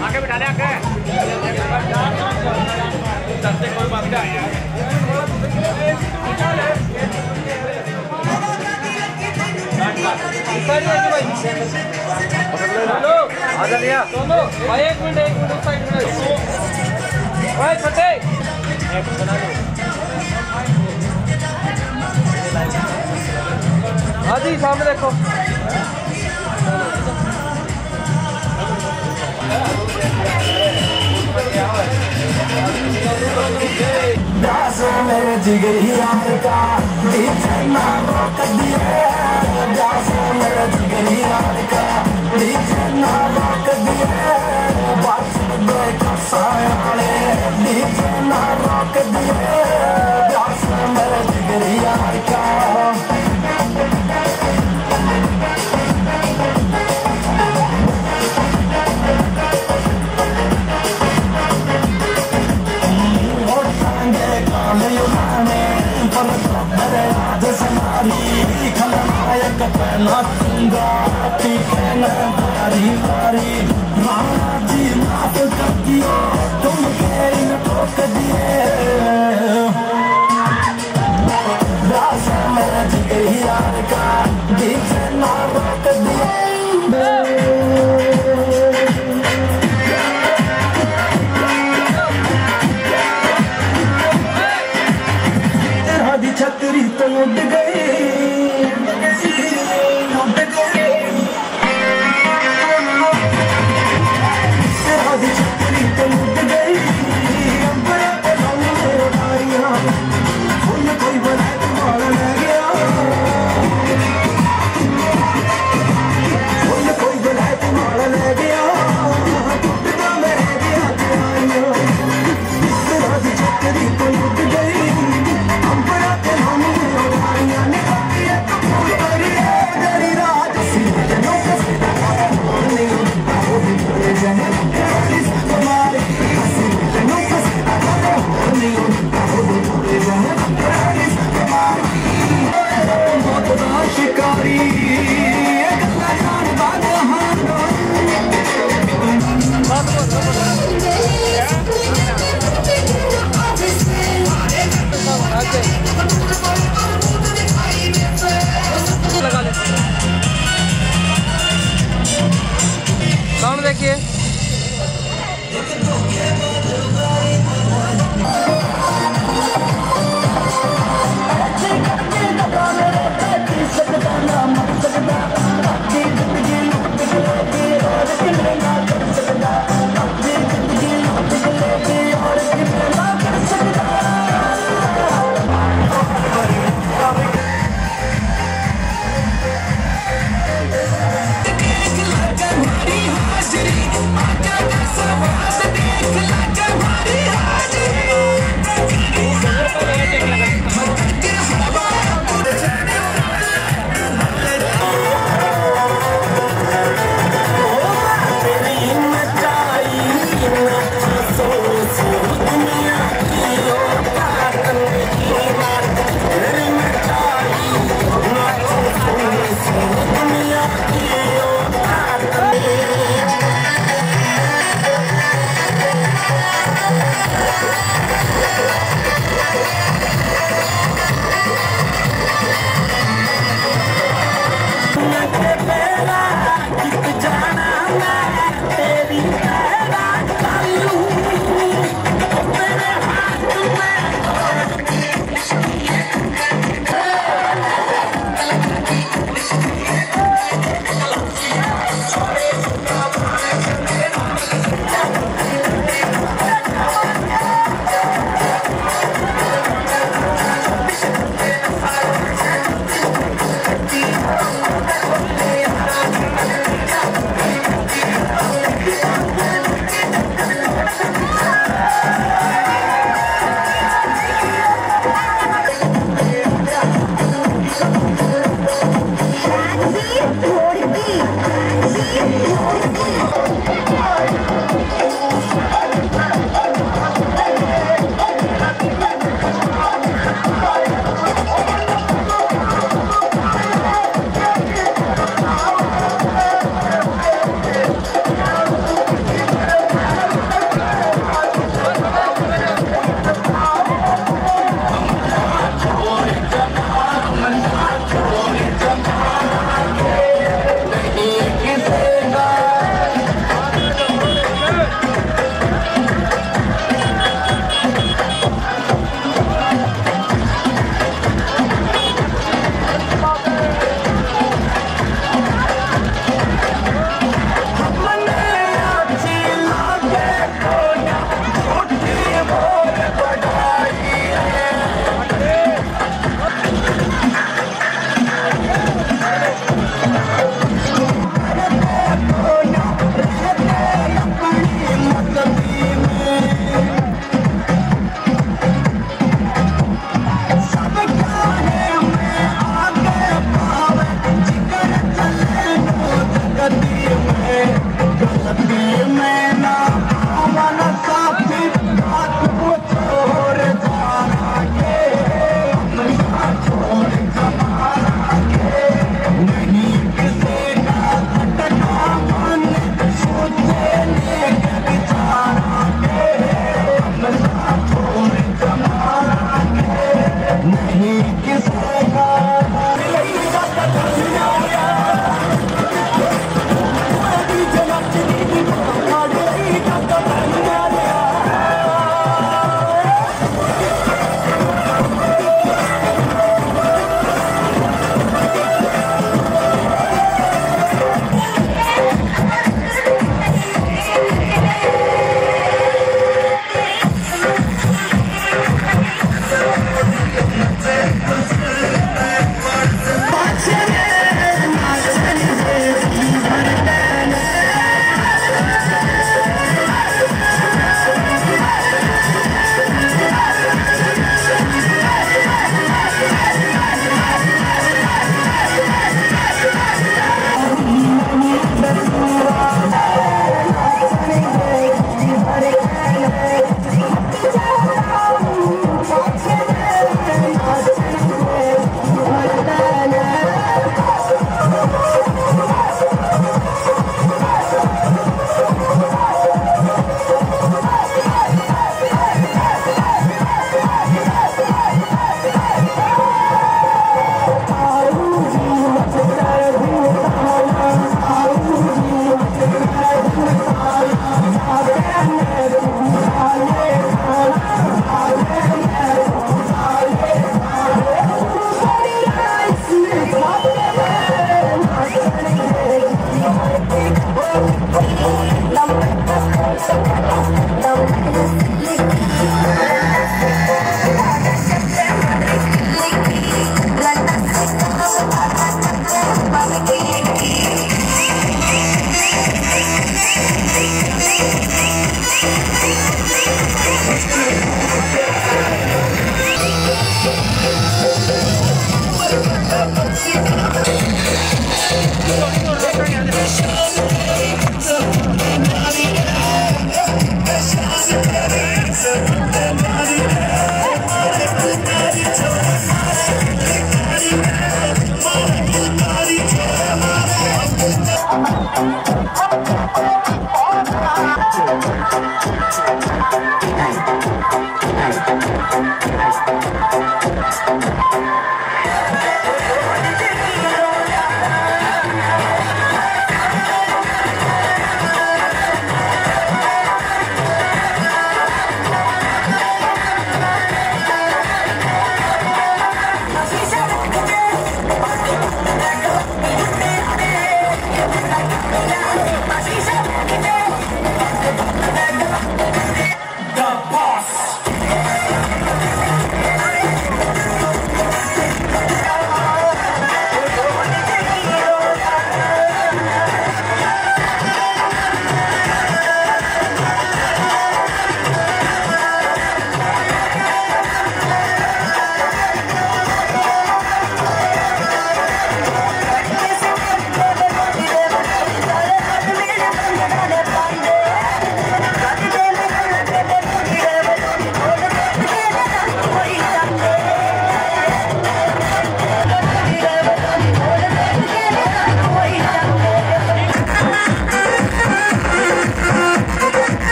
आगे बिठा ले आगे चलते कोई बात नहीं हेलो आ जा लिया दोनों भाई एक मिनट साइड में भाई छोटे एक बना लो हाँ जी सामने देखो मेरे जिगर यार का इतना रोक दिया मेरे जिगर यार का इतना रोक दिया बस देखा सायाले इतना रोक दिया बस मेरे जिगर यार का तुम ठोक दिए मेरा जिगर यार का दीजिए ना रोक दिए छतरी तो उड़ गई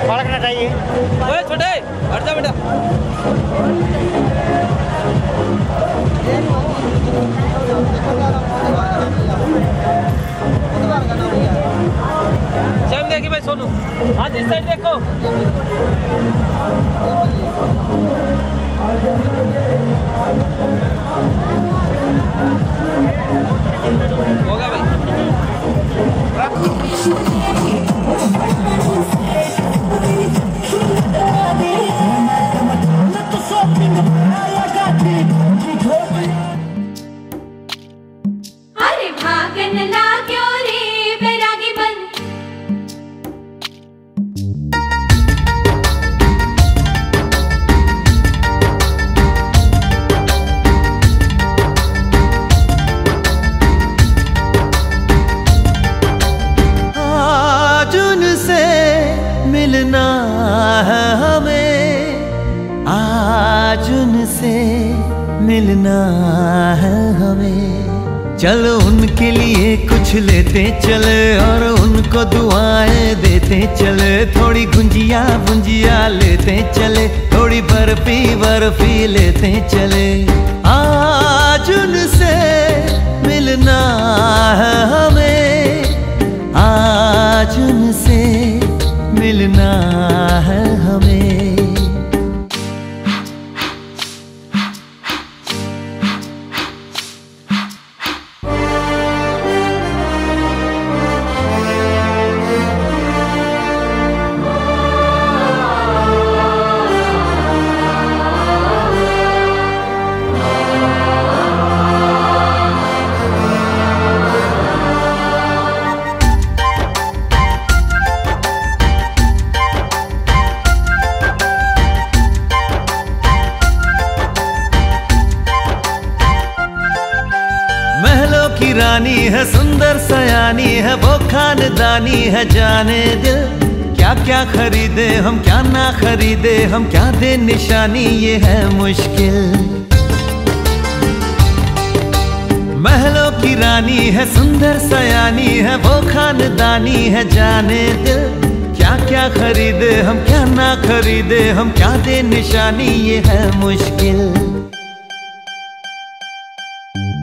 पड़कना चाहिए। ओए छोटे हट जा बेटा। सेम देखिए भाई सोनू। हाँ इस साइड देखो। होगा भाई। अरे भागन ला क्यों रे बैरागी बन। है हमें, आज उनसे मिलना है हमें। चलो उनके लिए कुछ लेते चले और उनको दुआएं देते चले। थोड़ी गुंजिया गुंजिया लेते चले, थोड़ी बर्फी बर्फी लेते चले। आज उनसे मिलना है हमें, आज उनसे मिलना है हमें। रानी है सुंदर सयानी है, वो खानदानी है जाने दिल। क्या क्या खरीदे हम क्या ना खरीदे हम, क्या दे निशानी ये है मुश्किल। महलों की रानी है सुंदर सयानी है, वो खानदानी है जाने दिल। क्या क्या खरीदे हम क्या ना खरीदे हम, क्या दे निशानी ये है मुश्किल।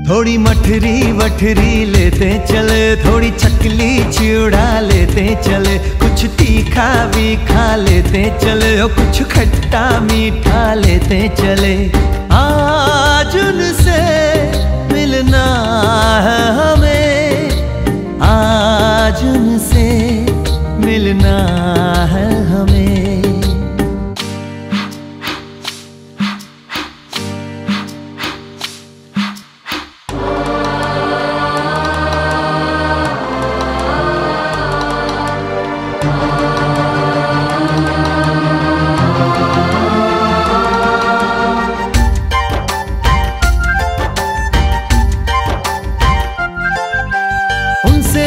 थोड़ी मठरी वठरी लेते चले, थोड़ी चकली चिड़ा लेते चले। कुछ तीखा भी खा लेते चले और कुछ खट्टा मीठा लेते चले। आज उनसे मिलना है हमें, आज उनसे मिलना है हमें।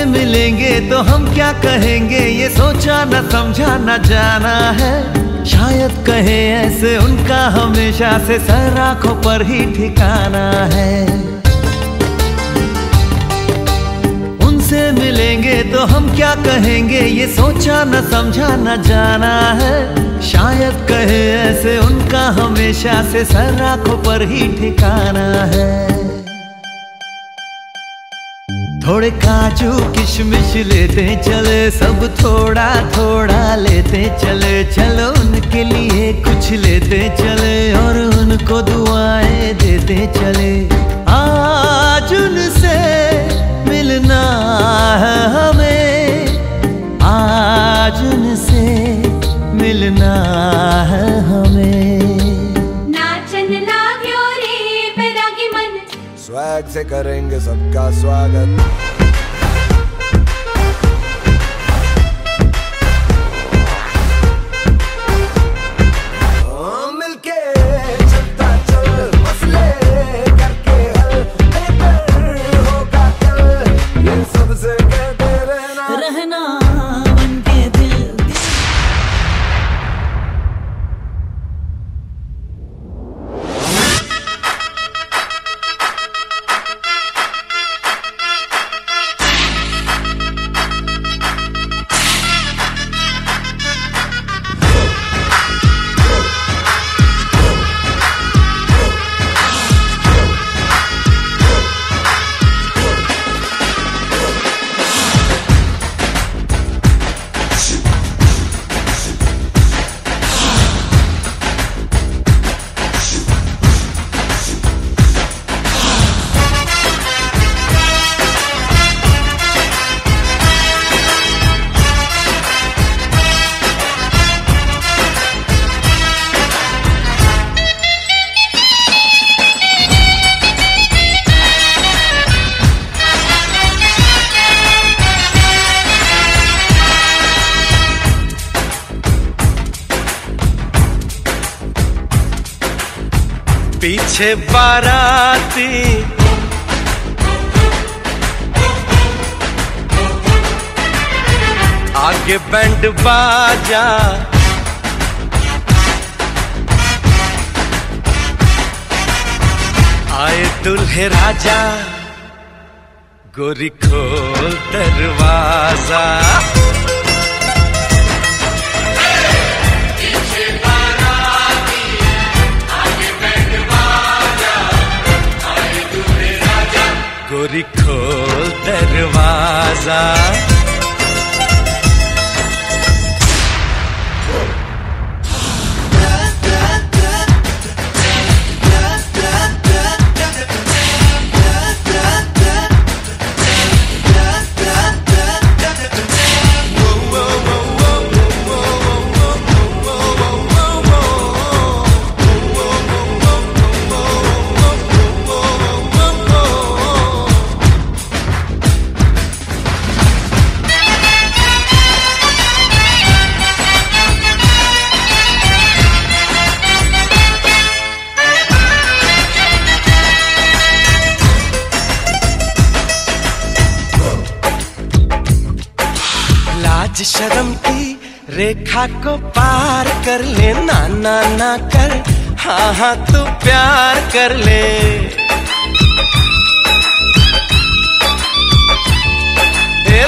मिलेंगे तो हम क्या कहेंगे, ये सोचा न समझा न जाना है। शायद कहे ऐसे उनका हमेशा से सर आंखों पर ही ठिकाना है। उनसे मिलेंगे तो हम क्या कहेंगे, ये सोचा न समझा न जाना है। शायद कहे ऐसे उनका हमेशा से सर आंखों पर ही ठिकाना है। थोड़े काजू किशमिश लेते चले, सब थोड़ा थोड़ा लेते चले। चलो उनके लिए कुछ लेते चले और उनको दुआएं देते चले। आज उनसे मिलना है हमें, आज उनसे मिलना है हमें। नाचन लाग्यो रे बैरागी मन, स्वैग से करेंगे सबका स्वागत। मिलके चलता चल, मसले करके हल, बेहतर होगा कल, ये सबसे कहते रहना उनके दिल। पीछे बाराती आगे बैंड बाजा, आए दुल्हे राजा गोरी खोल दरवाजा। गोरी खोल दरवाजा। लाज शर्म की रेखा को पार कर ले, ना ना ना कर, हाँ हाँ तू प्यार कर ले।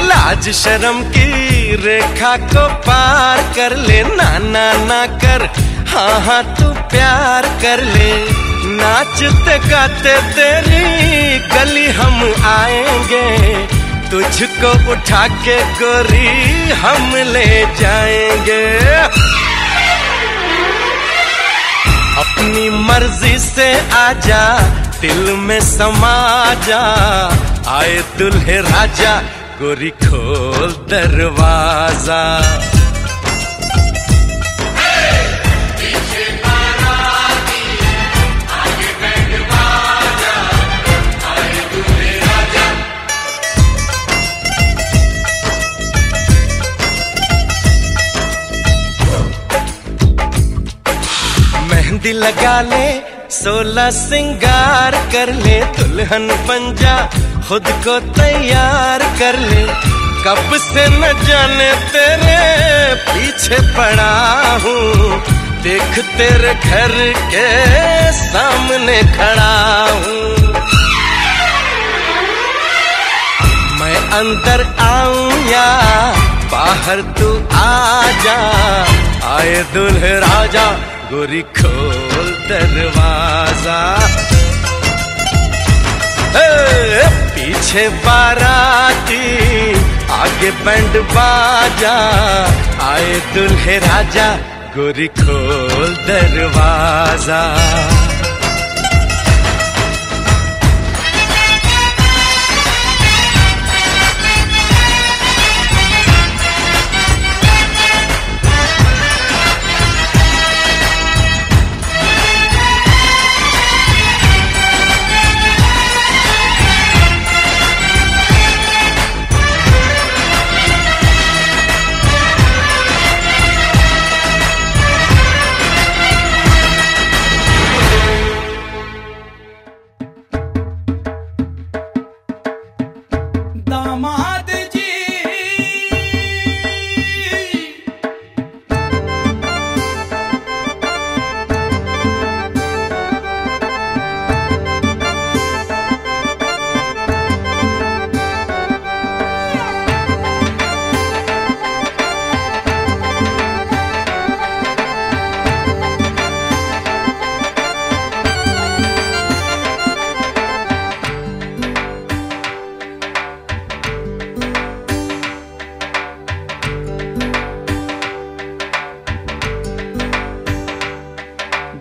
लाज शर्म की रेखा को पार कर ले, ना ना ना कर, हाँ हाँ तू प्यार कर ले। नाचते गाते तेरी गली हम आएंगे, तुझको उठा के गोरी हम ले जाएंगे। अपनी मर्जी से आजा, दिल में समा जा, आए दुल्हे राजा गोरी खोल दरवाजा। मेहंदी लगा ले, 16 सिंगार कर ले, दुल्हन बन जा, खुद को तैयार कर ले। कब से न जाने तेरे पीछे पड़ा हूँ, देख तेरे घर के सामने खड़ा हूँ। मैं अंदर आऊं या बाहर तू आ जा, आए दुल्हे राजा गोरी खोल दरवाजा। पीछे बाराती आगे बैंड बाजा, आए दुल्हे राजा गोरी खोल दरवाजा।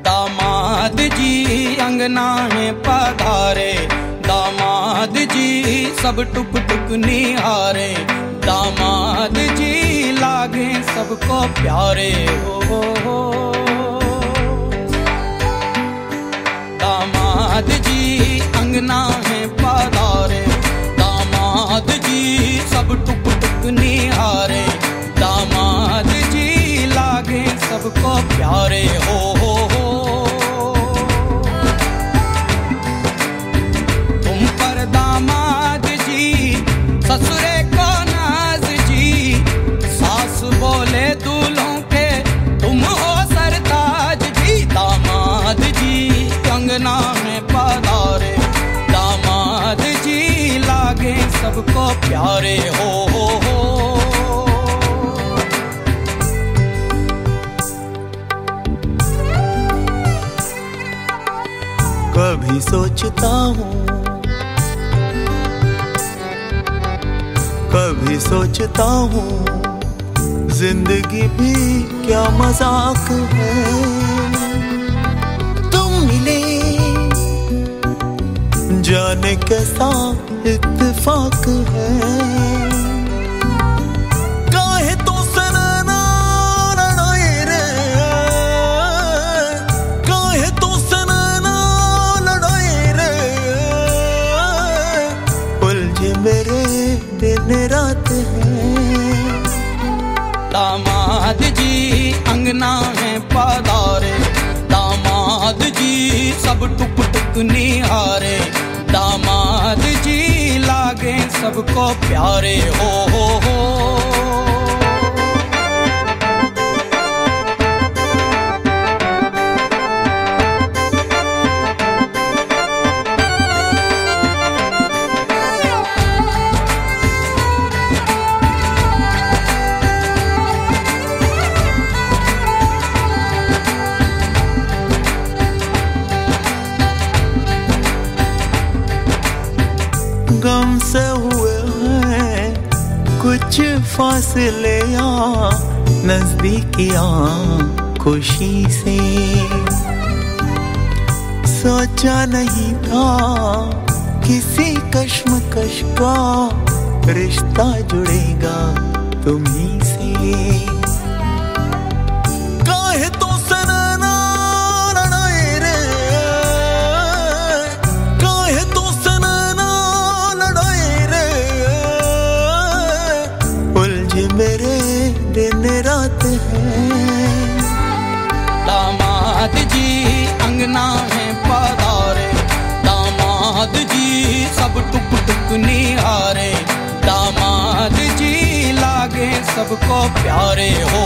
दामाद जी अंगना है पधारे, दामाद जी सब टुक टुक निहारे, दामाद जी लागे सबको प्यारे हो। दामाद जी अंगना है पधारे, दामाद जी सब टुक टुक निहारे, दामाद जी लागे सबको प्यारे हो। दामाद जी ससुरे को नाज जी, सास बोले दूल्हों के तुम हो सरताज जी, दामाद जी अंगना में पधारे, सबको प्यारे हो। कभी सोचता हूँ, कभी सोचता हूँ, जिंदगी भी क्या मजाक है। तुम मिले जाने कैसा इत्तेफाक है। काहे तो सनना लड़ाई रे, काहे तो सनना लड़ाई रे, उलझे मेरे दिन रात है। दामाद जी अंगना है पधारे, दामाद जी सब टुक टुक निहारे, दामाद जी लागे सबको प्यारे हो। गम से हुए हैं कुछ फासले या नजदीकियां, खुशी से सोचा नहीं था किसी कश्मकश का रिश्ता जुड़ेगा तुम्हीं से। काहे तो सनना लड़ाई रे, काहे तो सनना लड़ाई रे, उलझे मेरे दिन रात है। दामाद जी अंगना है पधारे, दामाद जी सब टुक टुक निहारे, दामाद जी लागे सबको प्यारे हो।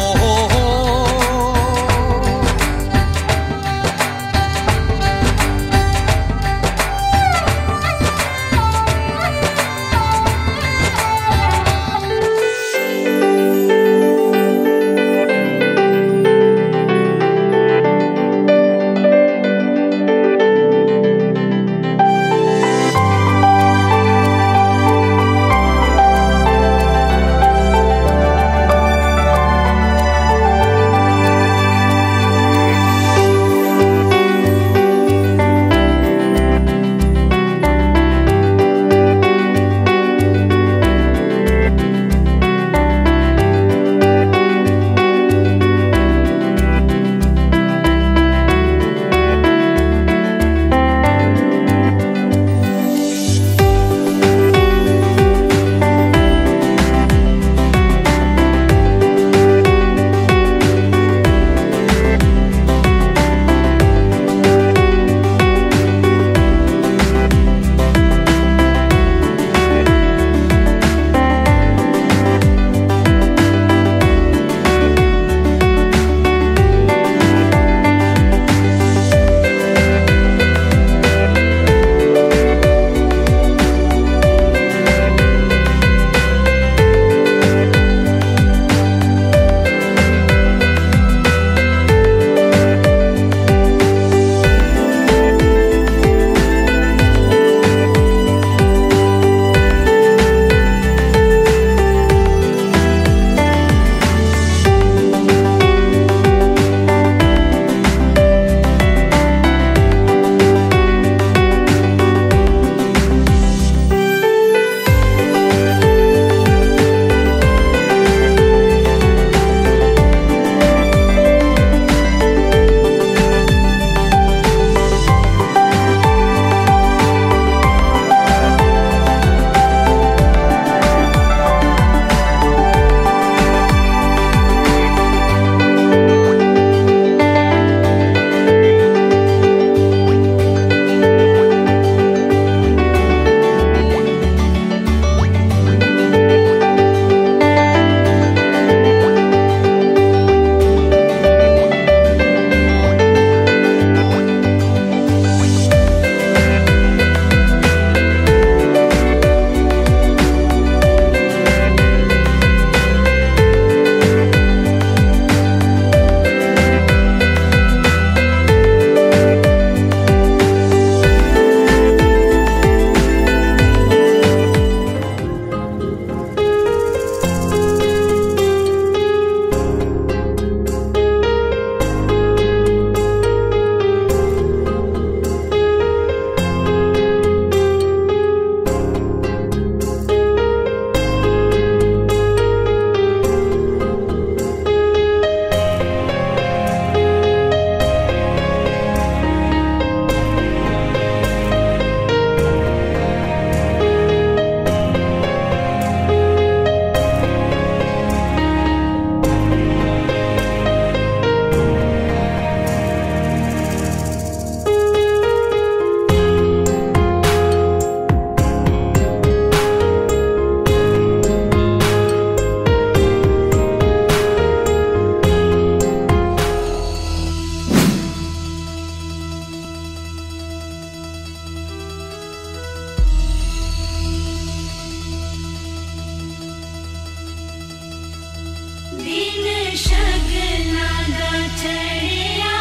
चढ़िया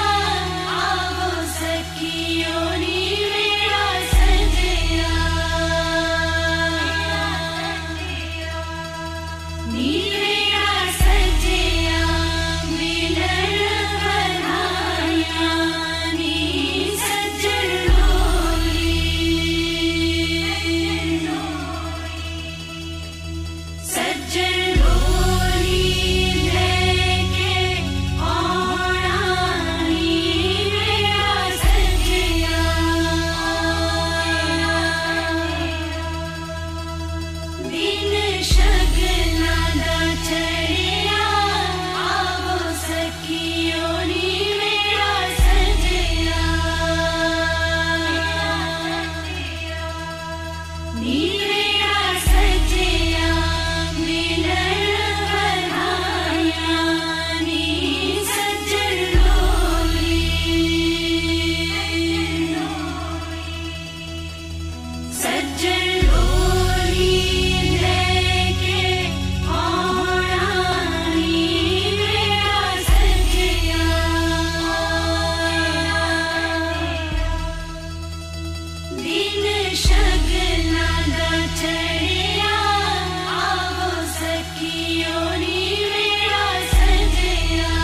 आवो सखियो नी मेरा सजया नी मेरा सजया मिलन बनाया नी सजन डोली सजन डोली लेके आना नी मेरा सजया दिन शगना दा चढ़िया आवो सखियो नी मेरा सजया नी मेरा सजया मिलन बनाया नी सजन डोली सजन डोली लेके आना नी मेरा सजया दिन शगना दा चढ़िया आवो सखियो नी मेरा सजया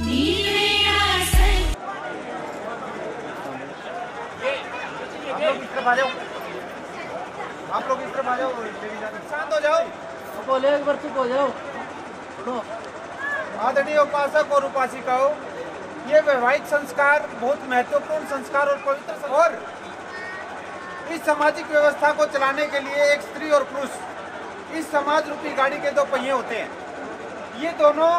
नी मेरा सजया आप लोग इस तरफ आ जाओ, आप लोग इस तरफ आ जाओ, शांत हो जाओ। बोले एक बार चुप हो जाओ। आदरणीय उपासक और उपासिकाओं, ये वैवाहिक संस्कार बहुत महत्वपूर्ण संस्कार और पवित्र और इस सामाजिक व्यवस्था को चलाने के लिए एक स्त्री और पुरुष इस समाज रूपी गाड़ी के दो पहिए होते हैं। ये दोनों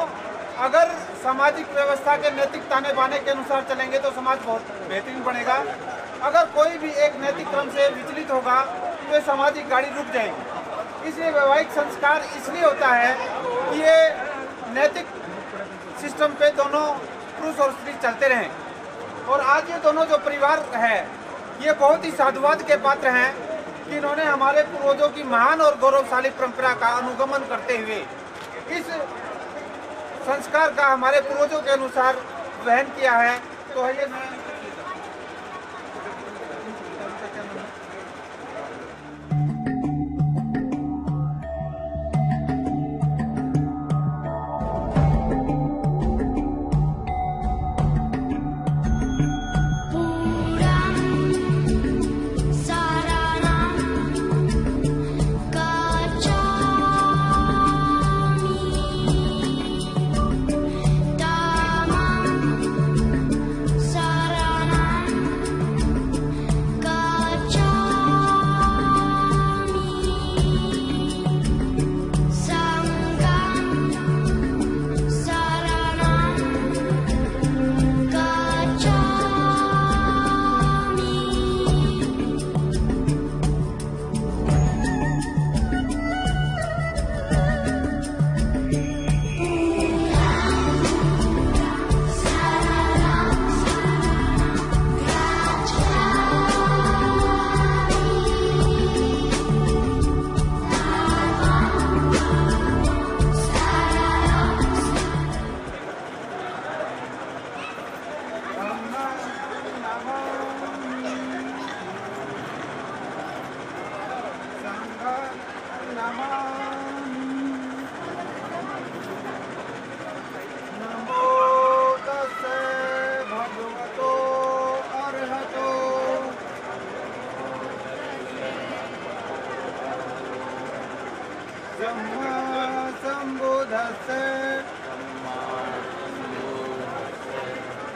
अगर सामाजिक व्यवस्था के नैतिक ताने बाने के अनुसार चलेंगे तो समाज बहुत बेहतरीन बनेगा। अगर कोई भी एक नैतिक क्रम से विचलित होगा तो ये सामाजिक गाड़ी रुक जाएगी। इसलिए वैवाहिक संस्कार इसलिए होता है कि ये नैतिक सिस्टम पे दोनों पुरुष और स्त्री चलते रहें। और आज ये दोनों जो परिवार है ये बहुत ही साधुवाद के पात्र हैं कि इन्होंने हमारे पूर्वजों की महान और गौरवशाली परंपरा का अनुगमन करते हुए इस संस्कार का हमारे पूर्वजों के अनुसार वहन किया है। तो ये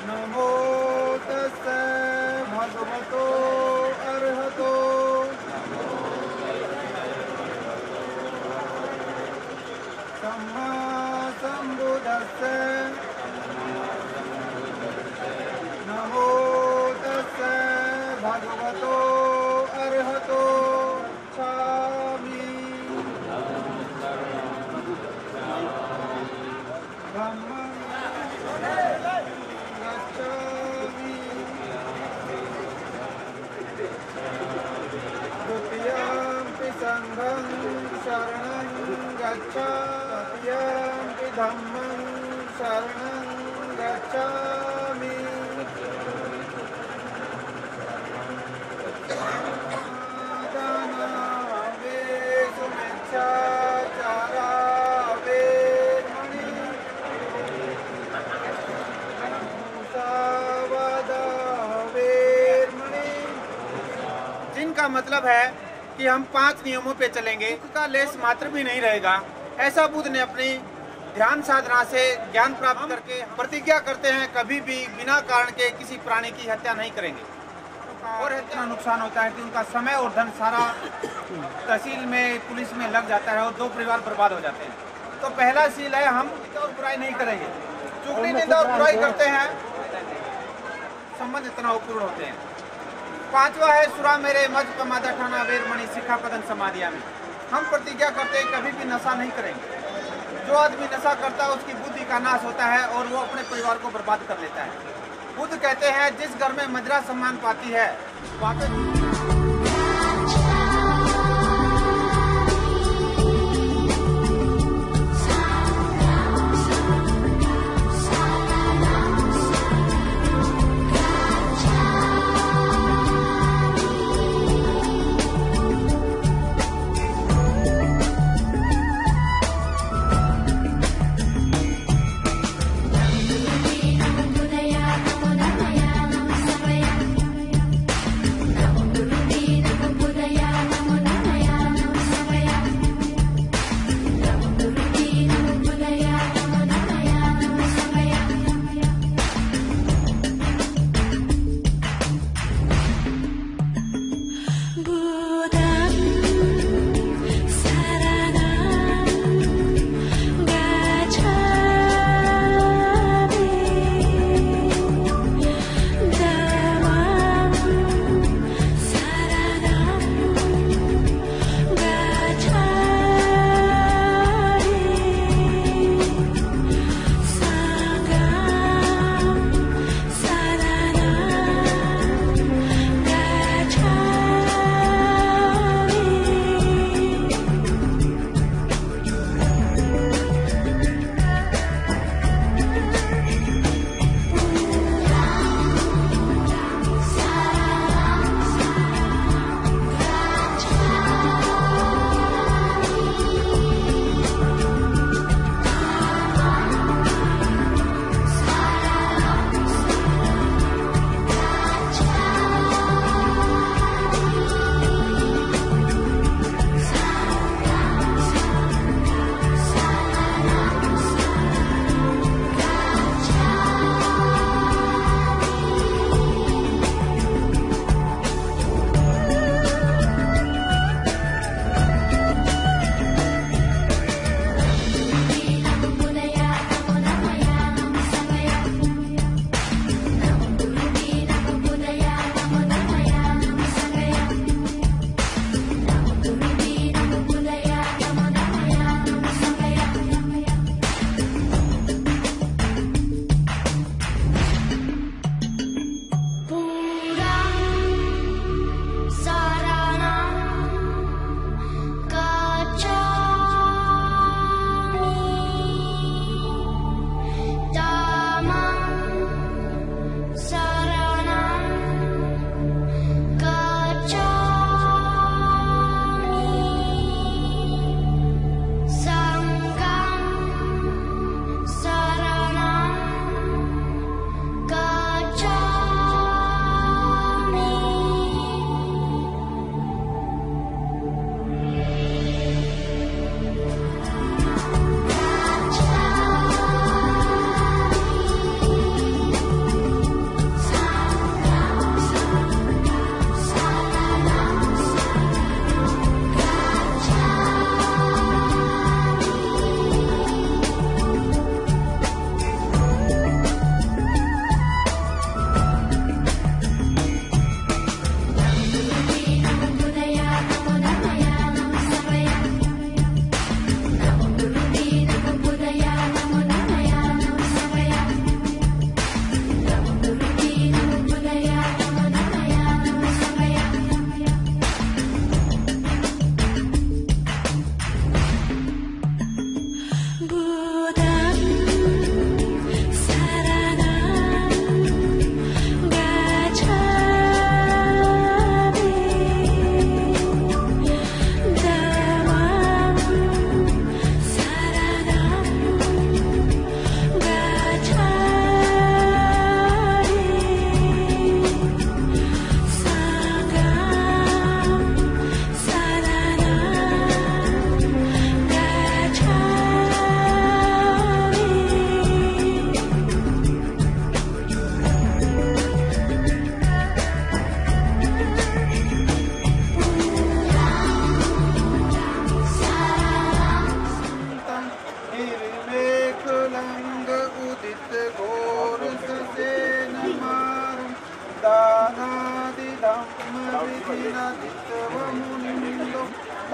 नमो तस्से भगवतो अर्हतो सम्मा सम्बुद्धस्से नमो तस्से भगवतो अर्हतो छामि ब्रह्मं गच्छामि द्वितीयंपि संघं शरणं गच्छामि सत्यं धम्मं शरणं गच्छामि। जिनका मतलब है कि हम 5 नियमों पे चलेंगे, का लेस मात्र भी नहीं रहेगा। ऐसा बुद्ध ने अपनी ध्यान साधना से ज्ञान प्राप्त करके प्रतिज्ञा करते हैं कभी भी बिना कारण के किसी प्राणी की हत्या नहीं करेंगे। और इतना नुकसान होता है कि उनका समय और धन सारा तहसील में पुलिस में लग जाता है और 2 परिवार बर्बाद हो जाते हैं। तो पहला सील है हम और बुराई नहीं करेंगे। चुगली निंदा और बुराई करते हैं, संबंध इतना अपूर्ण होते हैं। 5वां है सुरा मेरे मज पमादा ठाना वेर मणि सिखा पदन समाधिया में। हम प्रतिज्ञा करते हैं कभी भी नशा नहीं करेंगे। जो आदमी नशा करता है उसकी बुद्धि का नाश होता है और वो अपने परिवार को बर्बाद कर लेता है। बुद्ध कहते हैं जिस घर में मदिरा सम्मान पाती है वाकई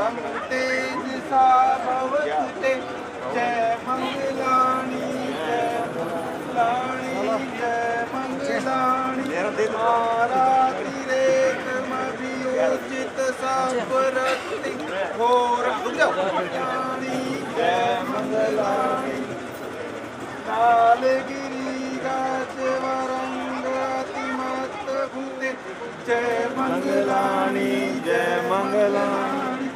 तम तेज सा भवते जय मंगलाणी जय मंगलाणी जय मंगलाणी आरातिरेकमभियोजित सापरति घोर मंगलाणी जय मंगलाणी कालगिरी गाच वरंग अतिमत भूते जय मंगलाणी जय मंगलाणी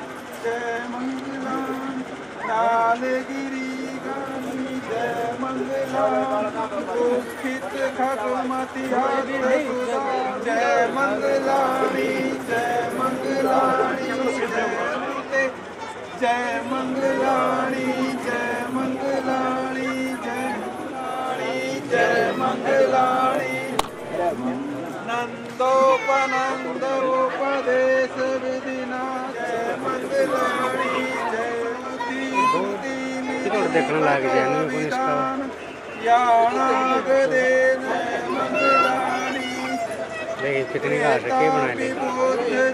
जय मंगलाणी कालगिरी गानी जय मंगलाणी दुखित खगमति हाथ सुधा जय मंगलाणी जय मंगलाणी जय मंगलाणी जय मंगलाणी जय मंगलाणी नंदोपनंद उपदेश विधिना जय मंगलाणी जय देखने लग जाए देखिए कितनी घास रखी बनाई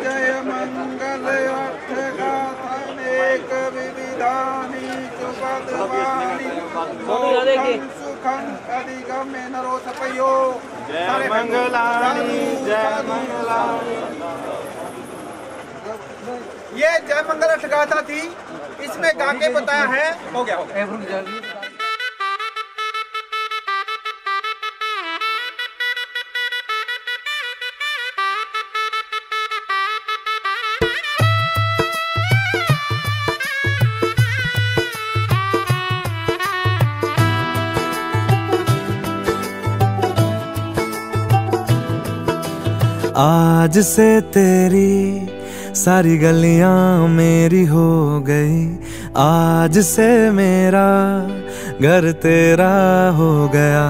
जय मंगल अठ गाथा अनेक विविधानि सुपदवानि सुखं अधिगम्य नरो सपयो जय मंगलानी जय मंगलानी। ये जय मंगल अठ गाथा थी, इसमें गा के बताया है। हो गया आज से तेरी सारी गलियां मेरी हो गई, आज से मेरा घर तेरा हो गया।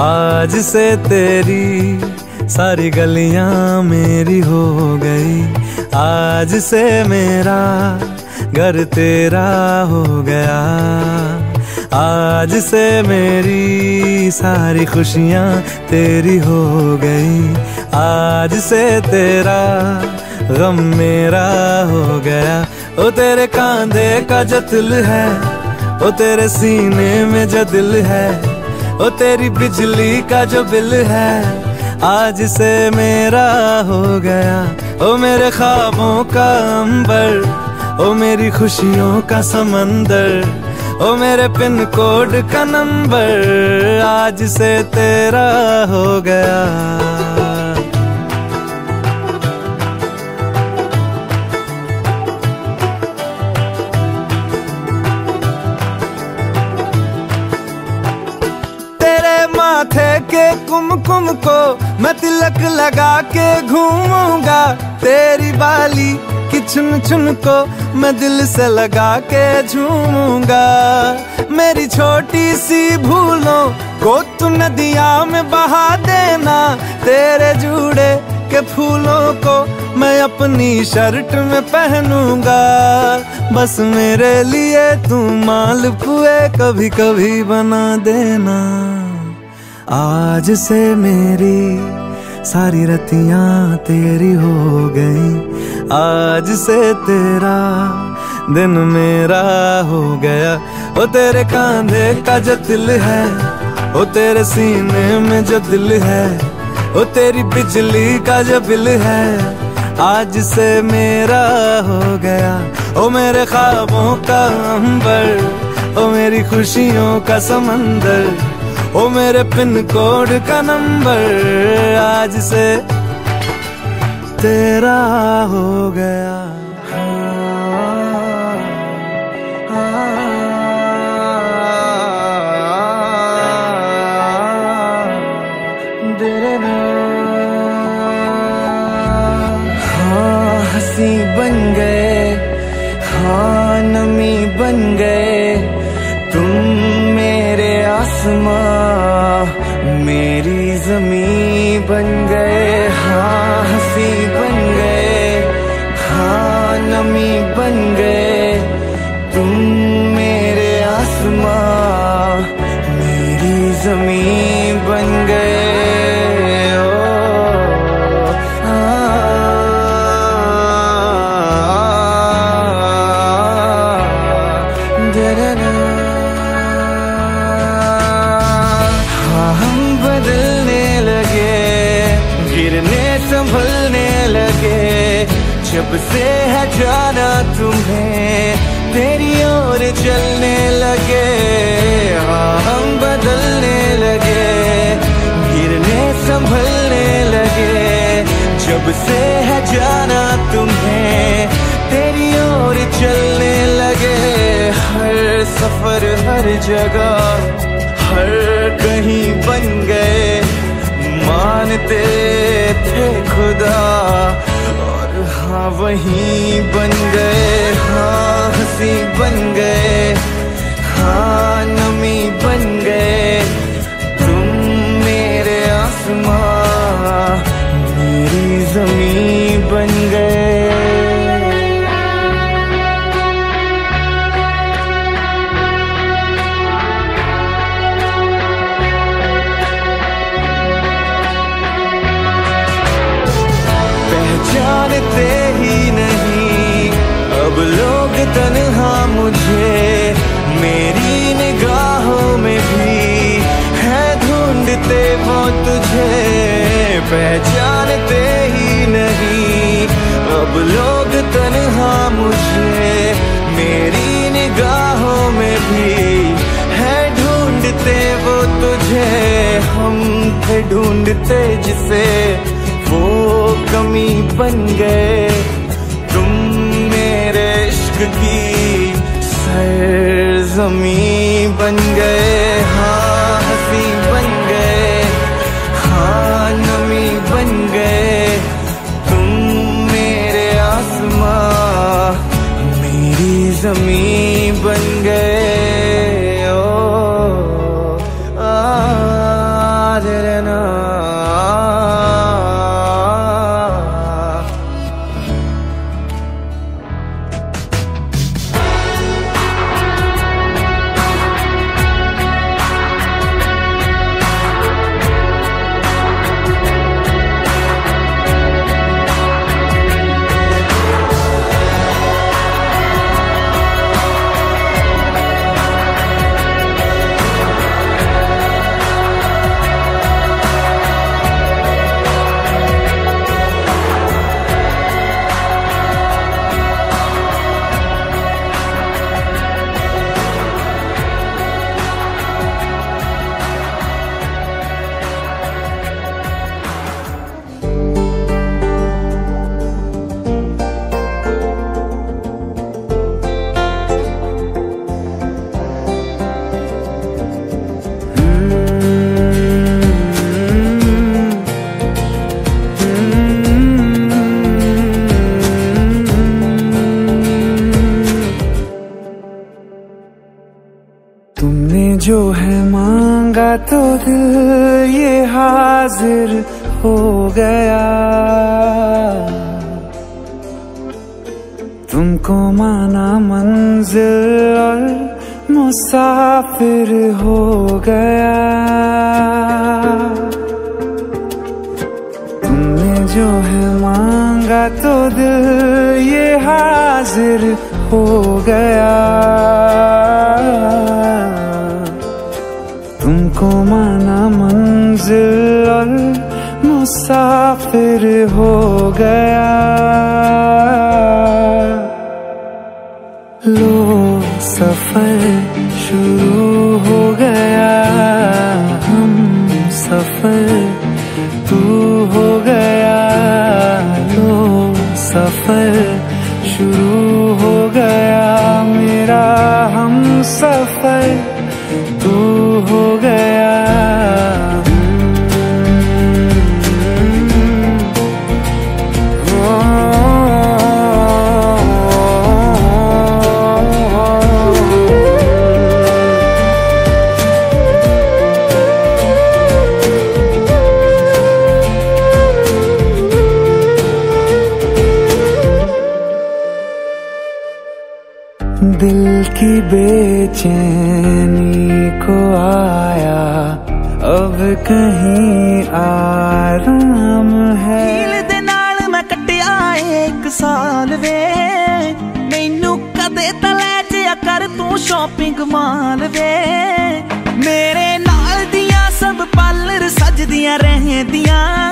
आज से तेरी सारी गलियां मेरी हो गई, आज से मेरा घर तेरा हो गया। आज से मेरी सारी खुशियां तेरी हो गई, आज से तेरा गम मेरा हो गया। ओ तेरे कांधे का जो दिल है, ओ तेरे सीने में जो दिल है, ओ तेरी बिजली का जो बिल है, आज से मेरा हो गया। ओ मेरे ख्वाबों का अंबर, ओ मेरी खुशियों का समंदर, ओ मेरे पिन कोड का नंबर, आज से तेरा हो गया। तेरे माथे के कुमकुम को मैं तिलक लगा के घूमूंगा, तेरी बाली की चुन चुन को मैं दिल से लगा के झूमूंगा। मेरी छोटी सी भूलों को तू नदिया में बहा देना, तेरे जूड़े के फूलों को मैं अपनी शर्ट में पहनूंगा। बस मेरे लिए तू मालपुए कभी कभी बना देना। आज से मेरी सारी रतियां तेरी हो गई, आज से तेरा दिन मेरा हो गया। ओ तेरे कांधे का जो दिल है, ओ तेरे सीने में जो दिल है, ओ तेरी बिजली का जो बिल है, आज से मेरा हो गया। ओ मेरे ख्वाबों का अंबर, ओ मेरी खुशियों का समंदर, ओ मेरे पिन कोड का नंबर, आज से तेरा हो गया। हंसी बन गए, हाँ नमी बन गए, तुम मेरे आसमां मेरी ज़मीं बन गए। हाँ हंसी बन गए, हाँ नमी बन गए, तुम मेरे आसमां मेरी ज़मीं बन गए। संभलने लगे। जब से है जाना तुम्हें तेरी ओर चलने लगे। हाँ हम बदलने लगे, गिरने संभलने लगे। जब से है जाना तुम्हें तेरी ओर चलने लगे। हर सफर हर जगह हर कहीं बन गए, मानते थे खुदा और हाँ वहीं बन गए। हाँ हंसी बन गए, हाँ नमी बन गए। तुम मेरे आसमां मेरी ज़मीं बन गए। जानते ही नहीं अब लोग तन्हा मुझे, मेरी निगाहों में भी है ढूंढते वो तुझे। पहचानते ही नहीं अब लोग तन्हा मुझे, मेरी निगाहों में भी है ढूंढते वो तुझे। हम थे ढूंढते जिसे वो कमी बन गए। तुम मेरे इश्क की सरज़मीं बन गए। हाँ हंसी बन गए, हाँ नमी बन गए। तुम मेरे आसमां मेरी ज़मीं बन गए। जो है मांगा तो दिल ये हाजिर हो गया। तुमको माना मंजिल और मुसाफिर हो गया। तुमने जो है मांगा तो दिल ये हाजिर हो गया। तुमको माना मंजिल और मुसाफिर हो गया। लो सफर शुरू हो गया, हम सफर तू हो गया। लो सफर शुरू हो गया, मेरा हम सफर तू हो गया। दिल की बेचैनी को आया अब कहीं आराम है। दिल दे नाल मैं कटिया एक साल वे, मैनू कदे तले जिया कर तू शॉपिंग माल वे। मेरे नाल दियां सब पार्लर सजदियां रहदियां,